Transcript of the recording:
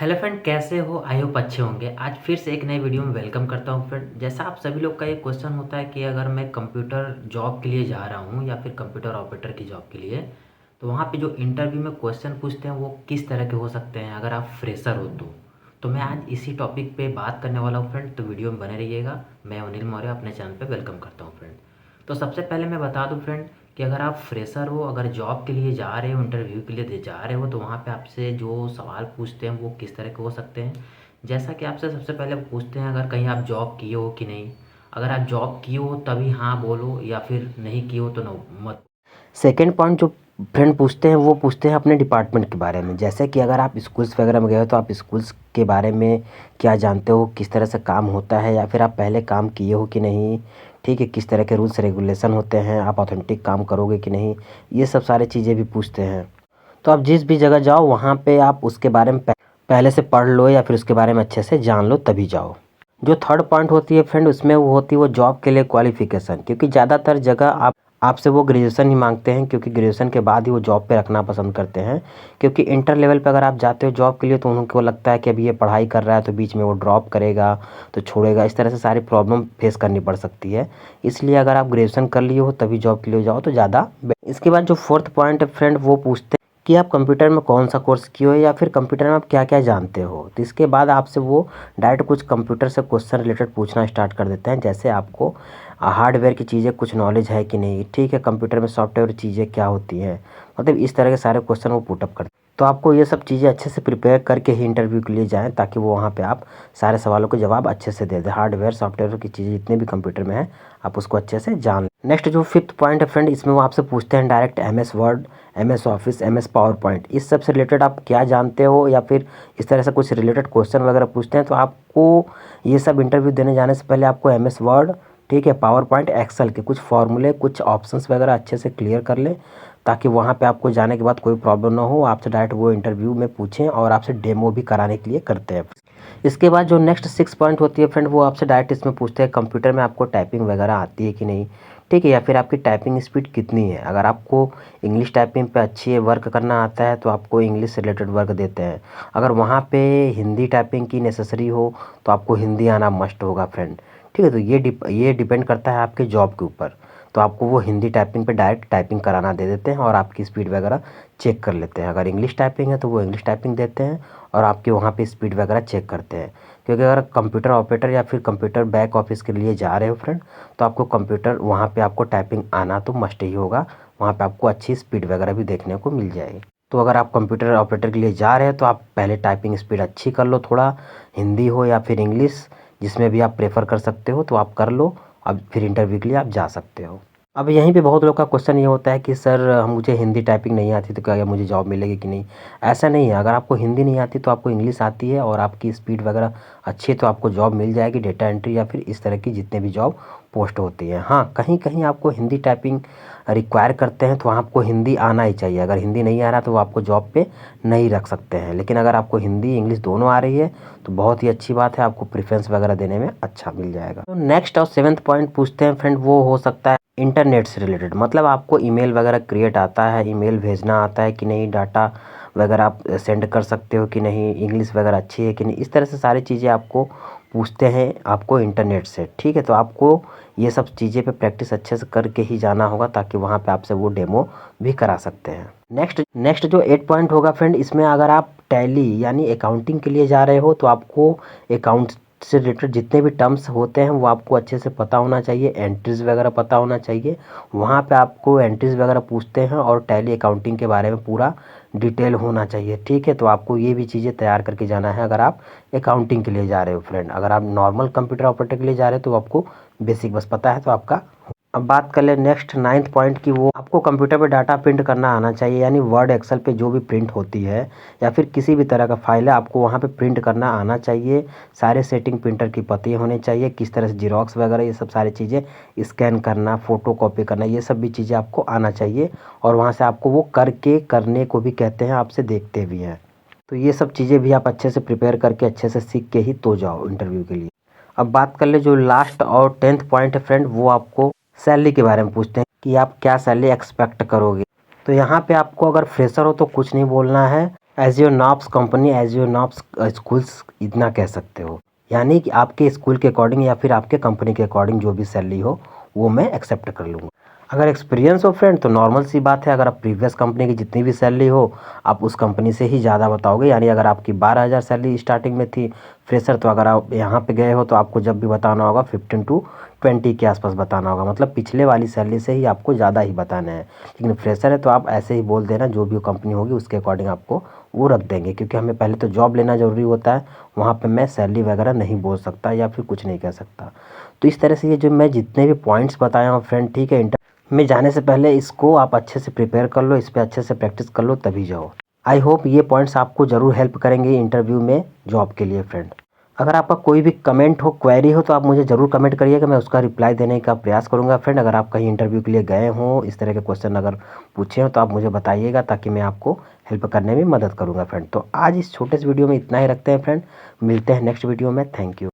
Hello friend, कैसे हो? I hope अच्छे होंगे। आज फिर से एक नए वीडियो में वेलकम करता हूं फ्रेंड। जैसा आप सभी लोग का एक क्वेश्चन होता है कि अगर मैं कंप्यूटर जॉब के लिए जा रहा हूं या फिर कंप्यूटर ऑपरेटर की जॉब के लिए, तो वहां पे जो इंटरव्यू में क्वेश्चन पूछते हैं वो किस तरह के हो सकते हैं अगर आप फ्रेशर हो तो मैं आज इसी टॉपिक पे बात करने वाला हूँ फ्रेंड। तो वीडियो में बने रहिएगा। मैं अनिल मौर्य अपने चैनल पे वेलकम करता हूँ फ्रेंड। तो सबसे पहले मैं बता दूँ फ्रेंड कि अगर आप फ्रेशर हो, अगर जॉब के लिए जा रहे हो, इंटरव्यू के लिए जा रहे हो, तो वहाँ पे आपसे जो सवाल पूछते हैं वो किस तरह के हो सकते हैं। जैसा कि आपसे सबसे पहले पूछते हैं अगर कहीं आप जॉब किए हो कि नहीं। अगर आप जॉब किए हो तभी हाँ बोलो, या फिर नहीं किए हो तो नो मत। सेकेंड पॉइंट जो फ्रेंड पूछते हैं वो पूछते हैं अपने डिपार्टमेंट के बारे में। जैसे कि अगर आप स्कूल्स वगैरह में गए हो तो आप स्कूल्स के बारे में क्या जानते हो, किस तरह से काम होता है, या फिर आप पहले काम किए हो कि नहीं। ठीक है, किस तरह के रूल्स रेगुलेशन होते हैं, आप ऑथेंटिक काम करोगे कि नहीं, ये सब सारी चीज़ें भी पूछते हैं। तो आप जिस भी जगह जाओ वहाँ पे आप उसके बारे में पहले से पढ़ लो या फिर उसके बारे में अच्छे से जान लो तभी जाओ। जो थर्ड पॉइंट होती है फ्रेंड, उसमें वो होती है वो जॉब के लिए क्वालिफिकेशन। क्योंकि ज़्यादातर जगह आप आपसे वो ग्रेजुएशन ही मांगते हैं, क्योंकि ग्रेजुएशन के बाद ही वो जॉब पे रखना पसंद करते हैं। क्योंकि इंटर लेवल पे अगर आप जाते हो जॉब के लिए तो उनको लगता है कि अभी ये पढ़ाई कर रहा है तो बीच में वो ड्रॉप करेगा तो छोड़ेगा, इस तरह से सारी प्रॉब्लम फेस करनी पड़ सकती है। इसलिए अगर आप ग्रेजुएशन कर लिए हो तभी जॉब के लिए जाओ तो ज़्यादा। इसके बाद जो फोर्थ पॉइंट है फ्रेंड, वो पूछते हैं कि आप कंप्यूटर में कौन सा कोर्स किए हो या फिर कंप्यूटर में आप क्या क्या जानते हो। तो इसके बाद आपसे वो डायरेक्ट कुछ कंप्यूटर से क्वेश्चन रिलेटेड पूछना स्टार्ट कर देते हैं। जैसे आपको हार्डवेयर की चीज़ें कुछ नॉलेज है कि नहीं, ठीक है, कंप्यूटर में सॉफ्टवेयर चीज़ें क्या होती हैं, मतलब इस तरह के सारे क्वेश्चन वो पुटअप करते हैं। तो आपको ये सब चीज़ें अच्छे से प्रिपेयर करके ही इंटरव्यू के लिए जाएँ, ताकि वो वहाँ पे आप सारे सवालों के जवाब अच्छे से दे दें। हार्डवेयर सॉफ्टवेयर की चीज़ें जितने भी कंप्यूटर में है आप उसको अच्छे से जान लें। नेक्स्ट जो फिफ्थ पॉइंट है फ्रेंड, इसमें वो आपसे पूछते हैं direct MS word, MS office, MS power point, इस सब से रिलेटेड आप क्या जानते हो, या फिर इस तरह से कुछ रिलेटेड क्वेश्चन वगैरह पूछते हैं। तो आपको ये सब इंटरव्यू देने जाने से पहले आपको MS वर्ड, ठीक है, पावर पॉइंट, एक्सेल के कुछ फॉर्मूले, कुछ ऑप्शंस वगैरह अच्छे से क्लियर कर लें, ताकि वहाँ पे आपको जाने के बाद कोई प्रॉब्लम ना हो। आपसे डायरेक्ट वो इंटरव्यू में पूछें और आपसे डेमो भी कराने के लिए करते हैं। इसके बाद जो नेक्स्ट 6 पॉइंट होती है फ्रेंड, वो आपसे डायरेक्ट इसमें पूछते हैं कंप्यूटर में आपको टाइपिंग वगैरह आती है कि नहीं, ठीक है, या फिर आपकी टाइपिंग स्पीड कितनी है। अगर आपको इंग्लिश टाइपिंग पे अच्छी वर्क करना आता है तो आपको इंग्लिश से रिलेटेड वर्क देते हैं। अगर वहाँ पे हिंदी टाइपिंग की नेसेसरी हो तो आपको हिंदी आना मस्ट होगा फ्रेंड, ठीक है। तो ये डिपेंड करता है आपके जॉब के ऊपर। तो आपको वो हिंदी टाइपिंग पे डायरेक्ट टाइपिंग कराना दे देते हैं और आपकी स्पीड वगैरह चेक कर लेते हैं। अगर इंग्लिश टाइपिंग है तो वो इंग्लिश टाइपिंग देते हैं और आपके वहाँ पे स्पीड वगैरह चेक करते हैं। क्योंकि अगर कंप्यूटर ऑपरेटर या फिर कंप्यूटर बैक ऑफिस के लिए जा रहे हो फ्रेंड, तो आपको कंप्यूटर वहाँ पे आपको टाइपिंग आना तो मस्ट ही होगा। वहाँ पे आपको अच्छी स्पीड वगैरह भी देखने को मिल जाएगी। तो अगर आप कंप्यूटर ऑपरेटर के लिए जा रहे हैं तो आप पहले टाइपिंग स्पीड अच्छी कर लो, थोड़ा हिंदी हो या फिर इंग्लिश, जिसमें भी आप प्रेफर कर सकते हो तो आप कर लो। अब फिर इंटरव्यू के लिए आप जा सकते हो। अब यहीं पे बहुत लोग का क्वेश्चन ये होता है कि सर मुझे हिंदी टाइपिंग नहीं आती तो क्या मुझे जॉब मिलेगी कि नहीं। ऐसा नहीं है, अगर आपको हिंदी नहीं आती तो आपको इंग्लिश आती है और आपकी स्पीड वगैरह अच्छी है तो आपको जॉब मिल जाएगी, डेटा एंट्री या फिर इस तरह की जितने भी जॉब पोस्ट होती है। हाँ, कहीं कहीं आपको हिंदी टाइपिंग रिक्वायर करते हैं तो वहाँ आपको हिंदी आना ही चाहिए। अगर हिंदी नहीं आ रहा तो वो आपको जॉब पे नहीं रख सकते हैं। लेकिन अगर आपको हिंदी इंग्लिश दोनों आ रही है तो बहुत ही अच्छी बात है, आपको प्रेफरेंस वगैरह देने में अच्छा मिल जाएगा। तो नेक्स्ट और 7th पॉइंट पूछते हैं फ्रेंड, वो हो सकता है इंटरनेट से रिलेटेड। मतलब आपको ईमेल वगैरह क्रिएट आता है, ईमेल भेजना आता है कि नहीं, डाटा वगैरह आप सेंड कर सकते हो कि नहीं, इंग्लिश वगैरह अच्छी है कि नहीं, इस तरह से सारी चीज़ें आपको पूछते हैं आपको इंटरनेट से, ठीक है। तो आपको ये सब चीज़ें पे प्रैक्टिस अच्छे से करके ही जाना होगा, ताकि वहाँ पे आपसे वो डेमो भी करा सकते हैं। नेक्स्ट जो 8 पॉइंट होगा फ्रेंड, इसमें अगर आप टैली यानी अकाउंटिंग के लिए जा रहे हो तो आपको अकाउंट से रिलेटेड जितने भी टर्म्स होते हैं वो आपको अच्छे से पता होना चाहिए, एंट्रीज वगैरह पता होना चाहिए। वहाँ पे आपको एंट्रीज वगैरह पूछते हैं और टैली अकाउंटिंग के बारे में पूरा डिटेल होना चाहिए, ठीक है। तो आपको ये भी चीज़ें तैयार करके जाना है अगर आप अकाउंटिंग के लिए जा रहे हो फ्रेंड। अगर आप नॉर्मल कंप्यूटर ऑपरेटर के लिए जा रहे हो तो आपको बेसिक बस पता है तो आपका। अब बात कर ले नेक्स्ट 9th पॉइंट की, वो आपको कंप्यूटर पे डाटा प्रिंट करना आना चाहिए। यानी वर्ड एक्सेल पे जो भी प्रिंट होती है या फिर किसी भी तरह का फाइल है आपको वहाँ पे प्रिंट करना आना चाहिए। सारे सेटिंग प्रिंटर की पते होने चाहिए, किस तरह से जीरोक्स वगैरह ये सब सारी चीज़ें, स्कैन करना, फोटो कॉपी करना, ये सब भी चीज़ें आपको आना चाहिए। और वहाँ से आपको वो करके करने को भी कहते हैं, आपसे देखते भी हैं। तो ये सब चीज़ें भी आप अच्छे से प्रिपेयर करके अच्छे से सीख के ही तो जाओ इंटरव्यू के लिए। अब बात कर ले जो लास्ट और 10th पॉइंट है फ्रेंड, वो आपको सैलरी के बारे में पूछते हैं कि आप क्या सैलरी एक्सपेक्ट करोगे। तो यहाँ पे आपको अगर फ्रेशर हो तो कुछ नहीं बोलना है, as your knobs company as your knobs schools इतना कह सकते हो, यानी कि आपके स्कूल के अकॉर्डिंग या फिर आपके कंपनी के अकॉर्डिंग जो भी सैलरी हो वो मैं एक्सेप्ट कर लूँगा। अगर एक्सपीरियंस हो फ्रेंड तो नॉर्मल सी बात है, अगर आप प्रीवियस कंपनी की जितनी भी सैलरी हो आप उस कंपनी से ही ज़्यादा बताओगे। यानी अगर आपकी 12,000 सैलरी स्टार्टिंग में थी फ्रेशर, तो अगर आप यहाँ पे गए हो तो आपको जब भी बताना होगा 15 to 20 के आसपास बताना होगा, मतलब पिछले वाली सैलरी से ही आपको ज़्यादा ही बताना है। लेकिन फ्रेशर है तो आप ऐसे ही बोल देना, जो भी कंपनी होगी उसके अकॉर्डिंग आपको वो रख देंगे, क्योंकि हमें पहले तो जॉब लेना ज़रूरी होता है। वहाँ पे मैं सैलरी वगैरह नहीं बोल सकता या फिर कुछ नहीं कह सकता। तो इस तरह से ये जो मैं जितने भी पॉइंट्स बताया हूँ फ्रेंड, ठीक है, में जाने से पहले इसको आप अच्छे से प्रिपेयर कर लो, इस पे अच्छे से प्रैक्टिस कर लो तभी जाओ। आई होप ये पॉइंट्स आपको ज़रूर हेल्प करेंगे इंटरव्यू में जॉब के लिए फ्रेंड। अगर आपका कोई भी कमेंट हो, क्वेरी हो, तो आप मुझे ज़रूर कमेंट करिएगा, मैं उसका रिप्लाई देने का प्रयास करूंगा फ्रेंड। अगर आप कहीं इंटरव्यू के लिए गए हों, इस तरह के क्वेश्चन अगर पूछे हो तो आप मुझे बताइएगा, ताकि मैं आपको हेल्प करने में मदद करूँगा फ्रेंड। तो आज इस छोटे से वीडियो में इतना ही रखते हैं फ्रेंड, मिलते हैं नेक्स्ट वीडियो में। Thank you.